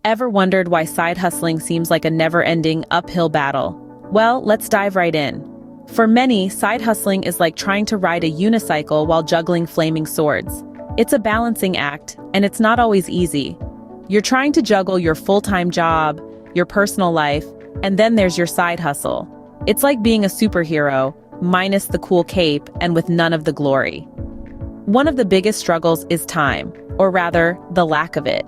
Ever wondered why side hustling seems like a never-ending uphill battle? Well, let's dive right in. For many, side hustling is like trying to ride a unicycle while juggling flaming swords. It's a balancing act, and it's not always easy. You're trying to juggle your full-time job, your personal life, and then there's your side hustle. It's like being a superhero, minus the cool cape and with none of the glory. One of the biggest struggles is time, or rather, the lack of it.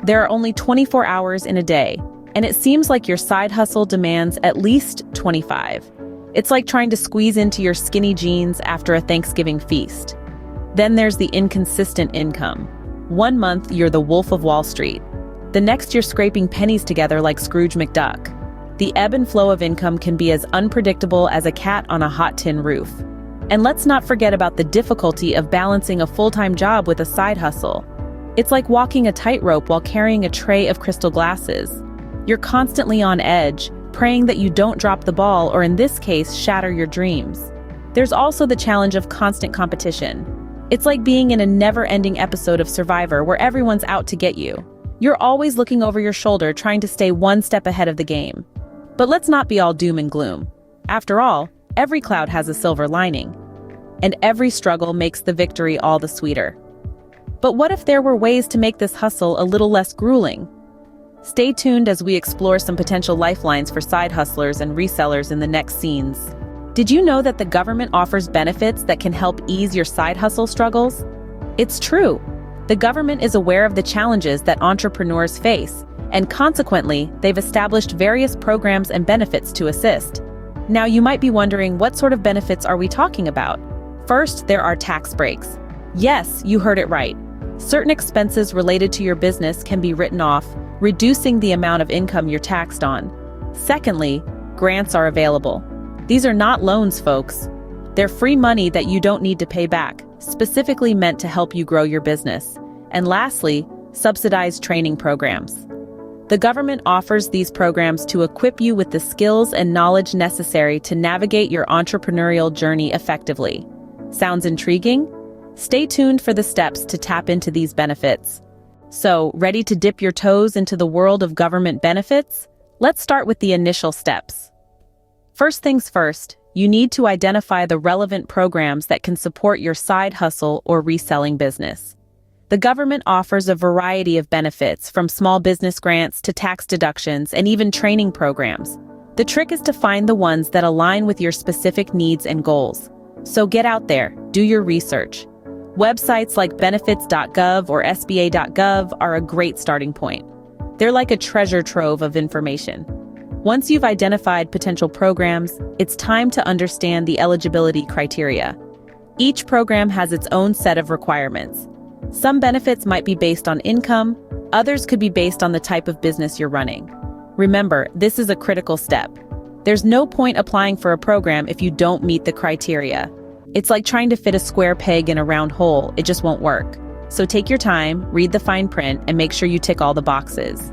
There are only 24 hours in a day, and it seems like your side hustle demands at least 25. It's like trying to squeeze into your skinny jeans after a Thanksgiving feast. Then there's the inconsistent income. One month, you're the Wolf of Wall Street. The next, you're scraping pennies together like Scrooge McDuck. The ebb and flow of income can be as unpredictable as a cat on a hot tin roof. And let's not forget about the difficulty of balancing a full-time job with a side hustle. It's like walking a tightrope while carrying a tray of crystal glasses. You're constantly on edge, praying that you don't drop the ball or, in this case, shatter your dreams. There's also the challenge of constant competition. It's like being in a never-ending episode of Survivor where everyone's out to get you. You're always looking over your shoulder trying to stay one step ahead of the game. But let's not be all doom and gloom. After all, every cloud has a silver lining, and every struggle makes the victory all the sweeter. But what if there were ways to make this hustle a little less grueling? Stay tuned as we explore some potential lifelines for side hustlers and resellers in the next scenes. Did you know that the government offers benefits that can help ease your side hustle struggles? It's true. The government is aware of the challenges that entrepreneurs face, and consequently, they've established various programs and benefits to assist. Now, you might be wondering, what sort of benefits are we talking about? First, there are tax breaks. Yes, you heard it right. Certain expenses related to your business can be written off, reducing the amount of income you're taxed on. Secondly, grants are available. These are not loans, folks. They're free money that you don't need to pay back, specifically meant to help you grow your business. And lastly, subsidized training programs. The government offers these programs to equip you with the skills and knowledge necessary to navigate your entrepreneurial journey effectively. Sounds intriguing? Stay tuned for the steps to tap into these benefits. So, ready to dip your toes into the world of government benefits? Let's start with the initial steps. First things first, you need to identify the relevant programs that can support your side hustle or reselling business. The government offers a variety of benefits, from small business grants to tax deductions and even training programs. The trick is to find the ones that align with your specific needs and goals. So get out there, do your research. Websites like benefits.gov or sba.gov are a great starting point. They're like a treasure trove of information. Once you've identified potential programs, it's time to understand the eligibility criteria. Each program has its own set of requirements. Some benefits might be based on income, others could be based on the type of business you're running. Remember, this is a critical step. There's no point applying for a program if you don't meet the criteria. It's like trying to fit a square peg in a round hole, it just won't work. So take your time, read the fine print, and make sure you tick all the boxes.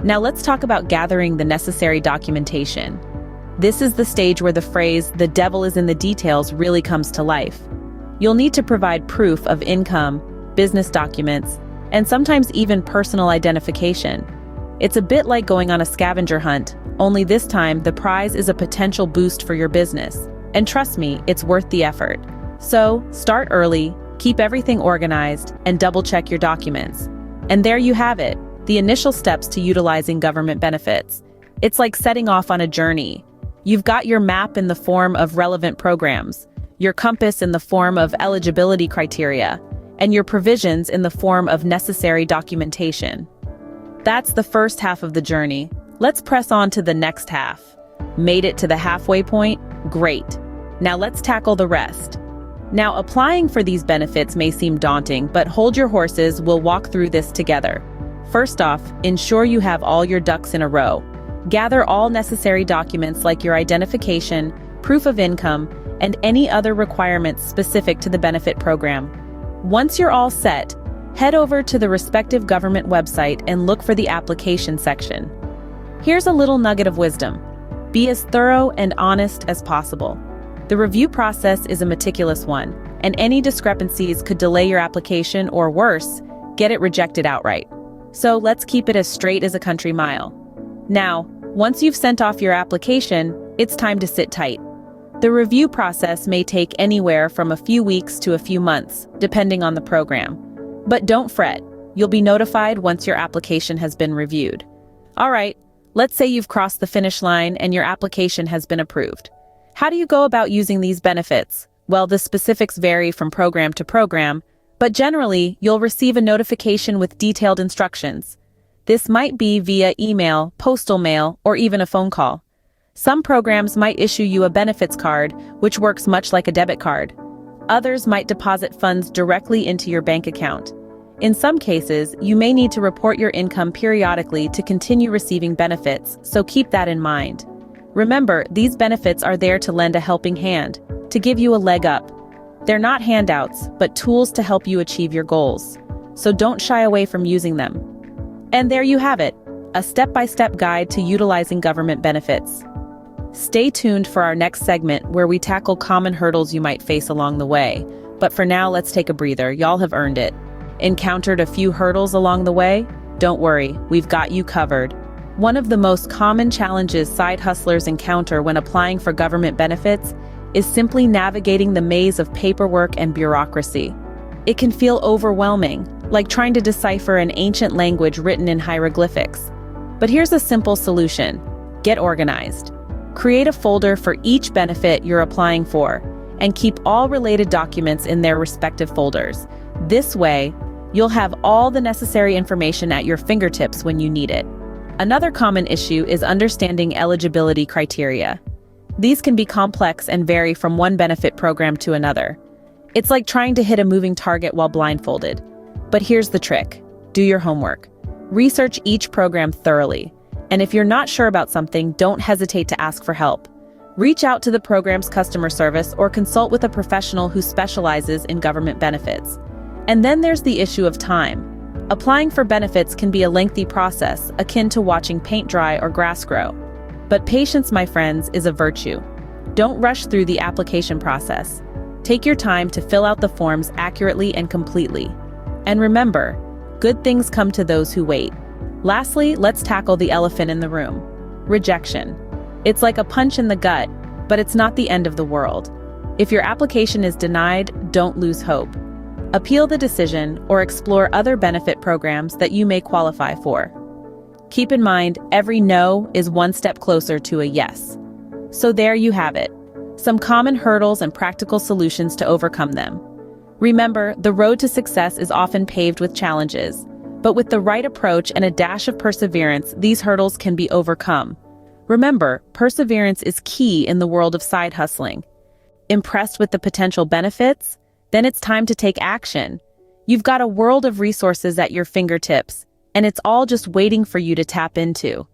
Now let's talk about gathering the necessary documentation. This is the stage where the phrase, "the devil is in the details," really comes to life. You'll need to provide proof of income, business documents, and sometimes even personal identification. It's a bit like going on a scavenger hunt, only this time the prize is a potential boost for your business. And trust me, it's worth the effort. So, start early, keep everything organized, and double-check your documents. And there you have it, the initial steps to utilizing government benefits. It's like setting off on a journey. You've got your map in the form of relevant programs, your compass in the form of eligibility criteria, and your provisions in the form of necessary documentation. That's the first half of the journey. Let's press on to the next half. Made it to the halfway point? Great. Now let's tackle the rest. Now, applying for these benefits may seem daunting, but hold your horses, we'll walk through this together. First off, ensure you have all your ducks in a row. Gather all necessary documents like your identification, proof of income, and any other requirements specific to the benefit program. Once you're all set, head over to the respective government website and look for the application section. Here's a little nugget of wisdom. Be as thorough and honest as possible. The review process is a meticulous one, and any discrepancies could delay your application or worse, get it rejected outright. So let's keep it as straight as a country mile. Now, once you've sent off your application, it's time to sit tight. The review process may take anywhere from a few weeks to a few months, depending on the program. But don't fret, you'll be notified once your application has been reviewed. All right, let's say you've crossed the finish line and your application has been approved. How do you go about using these benefits? Well, the specifics vary from program to program, but generally, you'll receive a notification with detailed instructions. This might be via email, postal mail, or even a phone call. Some programs might issue you a benefits card, which works much like a debit card. Others might deposit funds directly into your bank account. In some cases, you may need to report your income periodically to continue receiving benefits, so keep that in mind. Remember, these benefits are there to lend a helping hand, to give you a leg up. They're not handouts, but tools to help you achieve your goals. So don't shy away from using them. And there you have it, a step-by-step guide to utilizing government benefits. Stay tuned for our next segment where we tackle common hurdles you might face along the way. But for now, let's take a breather. Y'all have earned it. Encountered a few hurdles along the way? Don't worry, we've got you covered. One of the most common challenges side hustlers encounter when applying for government benefits is simply navigating the maze of paperwork and bureaucracy. It can feel overwhelming, like trying to decipher an ancient language written in hieroglyphics. But here's a simple solution. Get organized. Create a folder for each benefit you're applying for, and keep all related documents in their respective folders. This way, you'll have all the necessary information at your fingertips when you need it. Another common issue is understanding eligibility criteria. These can be complex and vary from one benefit program to another. It's like trying to hit a moving target while blindfolded. But here's the trick. Do your homework. Research each program thoroughly. And if you're not sure about something, don't hesitate to ask for help. Reach out to the program's customer service or consult with a professional who specializes in government benefits. And then there's the issue of time. Applying for benefits can be a lengthy process, akin to watching paint dry or grass grow. But patience, my friends, is a virtue. Don't rush through the application process. Take your time to fill out the forms accurately and completely. And remember, good things come to those who wait. Lastly, let's tackle the elephant in the room. Rejection. It's like a punch in the gut, but it's not the end of the world. If your application is denied, don't lose hope. Appeal the decision or explore other benefit programs that you may qualify for. Keep in mind, every no is one step closer to a yes. So there you have it. Some common hurdles and practical solutions to overcome them. Remember, the road to success is often paved with challenges. But with the right approach and a dash of perseverance, these hurdles can be overcome. Remember, perseverance is key in the world of side hustling. Impressed with the potential benefits? Then it's time to take action. You've got a world of resources at your fingertips, and it's all just waiting for you to tap into.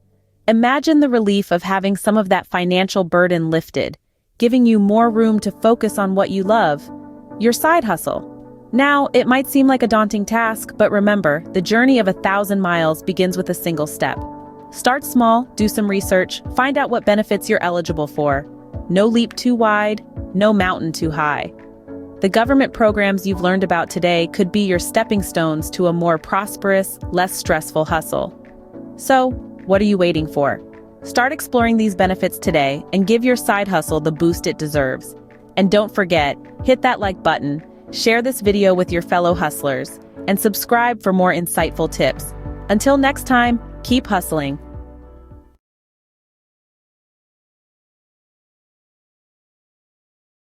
Imagine the relief of having some of that financial burden lifted, giving you more room to focus on what you love, your side hustle. Now, it might seem like a daunting task, but remember, the journey of 1,000 miles begins with a single step. Start small, do some research, find out what benefits you're eligible for. No leap too wide, no mountain too high. The government programs you've learned about today could be your stepping stones to a more prosperous, less stressful hustle. So, what are you waiting for? Start exploring these benefits today and give your side hustle the boost it deserves. And don't forget, hit that like button, share this video with your fellow hustlers, and subscribe for more insightful tips. Until next time, keep hustling.